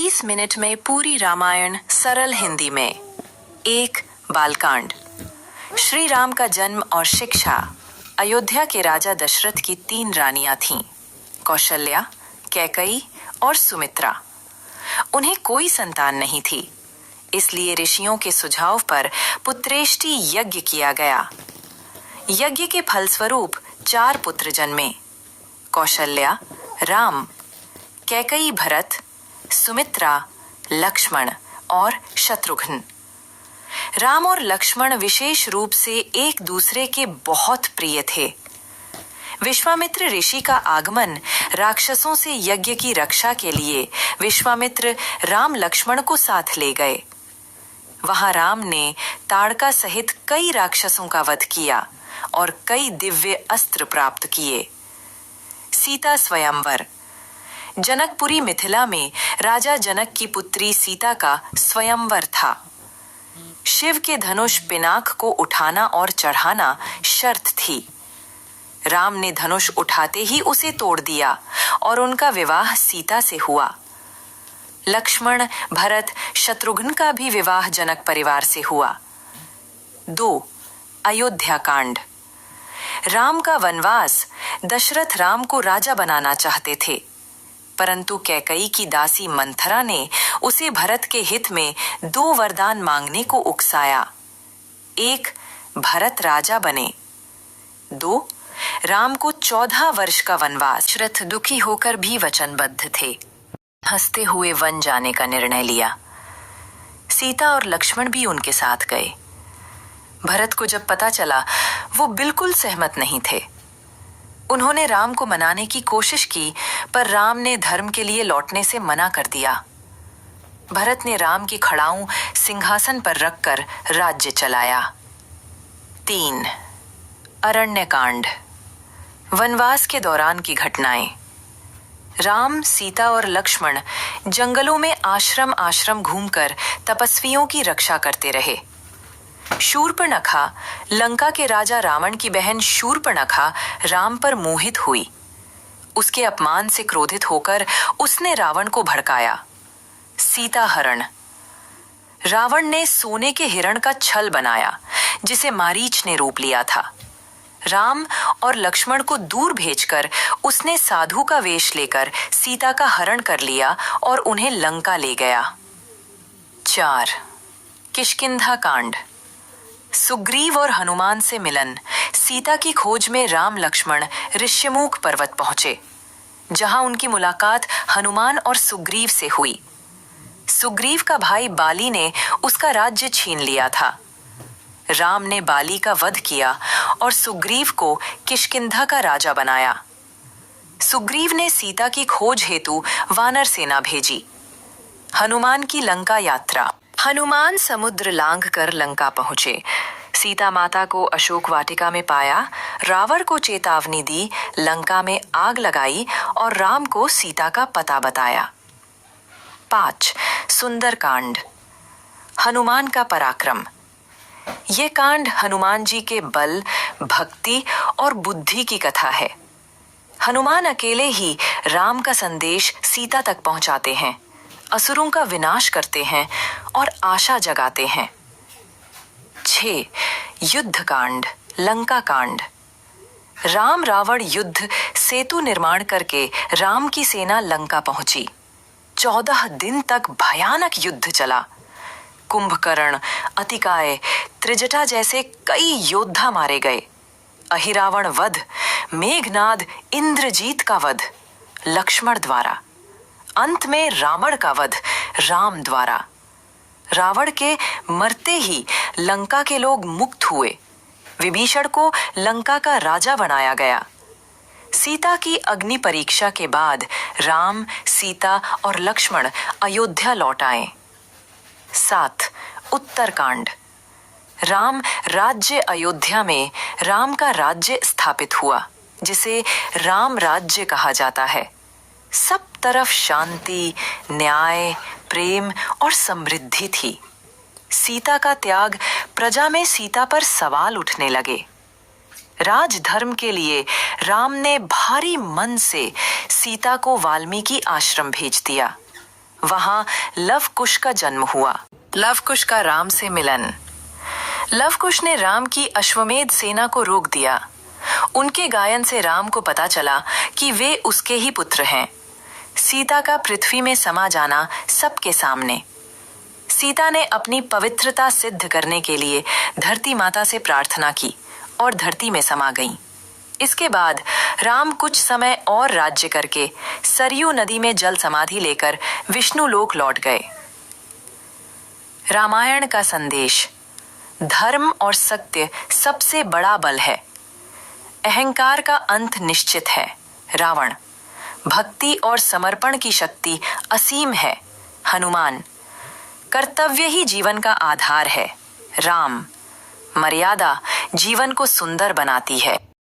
30 minute में पूरी रामायण सरल हिंदी में। एक बालकांड। श्री राम का जन्म और शिक्षा। अयोध्या के राजा दशरथ की 3 रानियां थीं, कौशल्या, कैकई और सुमित्रा। उन्हें कोई संतान नहीं थी, इसलिए ऋषियों के सुझाव पर पुत्रेष्टि यज्ञ किया गया। यज्ञ के फलस्वरूप 4 पुत्र जन्मे: कौशल्या राम, कैकई भरत, सुमित्रा लक्ष्मण और शत्रुघ्न। राम और लक्ष्मण विशेष रूप से एक दूसरे के बहुत प्रिय थे। विश्वामित्र ऋषि का आगमन राक्षसों से यज्ञ की रक्षा के लिए विश्वामित्र राम लक्ष्मण को साथ ले गए। वहां राम ने ताड़का सहित कई राक्षसों का वध किया और कई दिव्य अस्त्र प्राप्त किए। सीता स्वयंवर। जनकपुरी मिथिला में राजा जनक की पुत्री सीता का स्वयंवर था। शिव के धनुष पिनाक को उठाना और चढ़ाना शर्त थी। राम ने धनुष उठाते ही उसे तोड़ दिया और उनका विवाह सीता से हुआ। लक्ष्मण, भरत, शत्रुघ्न का भी विवाह जनक परिवार से हुआ। 2. अयोध्या कांड। राम का वनवास। दशरथ राम को राजा बनाना चाहते थे, परंतु कैकई की दासी मंथरा ने उसे भरत के हित में 2 वरदान मांगने को उकसाया। 1. भरत राजा बने। 2. राम को 14 वर्ष का वनवास। दशरथ दुखी होकर भी वचनबद्ध थे। हंसते हुए वन जाने का निर्णय लिया। सीता और लक्ष्मण भी उनके साथ गए। भरत को जब पता चला, वो बिल्कुल सहमत नहीं थे। उन्होंने राम को मनाने की कोशिश की, पर राम ने धर्म के लिए लौटने से मना कर दिया। भरत ने राम की खड़ाऊं सिंहासन पर रखकर राज्य चलाया। 3. अरण्यकांड। वनवास के दौरान की घटनाएं। राम, सीता और लक्ष्मण जंगलों में आश्रम आश्रम घूमकर तपस्वियों की रक्षा करते रहे। शूर्पणखा, लंका के राजा रावण की बहन शूर्पणखा राम पर मोहित हुई। उसके अपमान से क्रोधित होकर उसने रावण को भड़काया। सीता हरण। रावण ने सोने के हिरण का छल बनाया, जिसे मारीच ने रोप लिया था। राम और लक्ष्मण को दूर भेजकर उसने साधु का वेश लेकर सीता का हरण कर लिया और उन्हें लंका ले गया। 4. किष्किंधा कांड। सुग्रीव और हनुमान से मिलन। सीता की खोज में राम लक्ष्मण ऋष्यमूक पर्वत पहुंचे, जहां उनकी मुलाकात हनुमान और सुग्रीव से हुई। सुग्रीव का भाई बाली ने उसका राज्य छीन लिया था। राम ने बाली का वध किया और सुग्रीव को किष्किंधा का राजा बनाया। सुग्रीव ने सीता की खोज हेतु वानर सेना भेजी। हनुमान की लंका यात्रा। हनुमान समुद्र लांघ कर लंका पहुंचे। सीता माता को अशोक वाटिका में पाया, रावण को चेतावनी दी, लंका में आग लगाई और राम को सीता का पता बताया। 5. सुंदर कांड। हनुमान का पराक्रम। ये कांड हनुमान जी के बल, भक्ति और बुद्धि की कथा है। हनुमान अकेले ही राम का संदेश सीता तक पहुंचाते हैं, असुरों का विनाश करते हैं और आशा जगाते हैं। 6. युद्ध कांड। लंका कांड। राम रावण युद्ध सेतु निर्माण करके राम की सेना लंका पहुंची। 14 दिन तक भयानक युद्ध चला। कुंभकर्ण, अतिकाय, त्रिजटा जैसे कई योद्धा मारे गए। अहिरावण वध, मेघनाद, इंद्रजीत का वध लक्ष्मण द्वारा। अंत में रावण का वध राम द्वारा। रावण के मरते ही लंका के लोग मुक्त हुए। विभीषण को लंका का राजा बनाया गया। सीता की अग्नि परीक्षा के बाद राम, सीता और लक्ष्मण अयोध्या लौट आए। 7. उत्तरकांड। राम राज्य। अयोध्या में राम का राज्य स्थापित हुआ, जिसे राम राज्य कहा जाता है। सब तरफ शांति, न्याय, प्रेम और समृद्धि थी। सीता का त्याग। प्रजा में सीता पर सवाल उठने लगे। राजधर्म के लिए राम ने भारी मन से सीता को वाल्मीकि आश्रम भेज दिया। वहां लव कुश का जन्म हुआ। लव कुश का राम से मिलन। लव कुश ने राम की अश्वमेध सेना को रोक दिया। उनके गायन से राम को पता चला कि वे उसके ही पुत्र हैं। सीता का पृथ्वी में समा जाना सबके सामने। सीता ने अपनी पवित्रता सिद्ध करने के लिए धरती माता से प्रार्थना की और धरती में समा गईं। इसके बाद राम कुछ समय और राज्य करके सरयू नदी में जल समाधि लेकर विष्णु लोक लौट गए। रामायण का संदेश। धर्म और सत्य सबसे बड़ा बल है। अहंकार का अंत निश्चित है। रावण। भक्ति और समर्पण की शक्ति असीम है। हनुमान। कर्तव्य ही जीवन का आधार है। राम। मर्यादा जीवन को सुंदर बनाती है।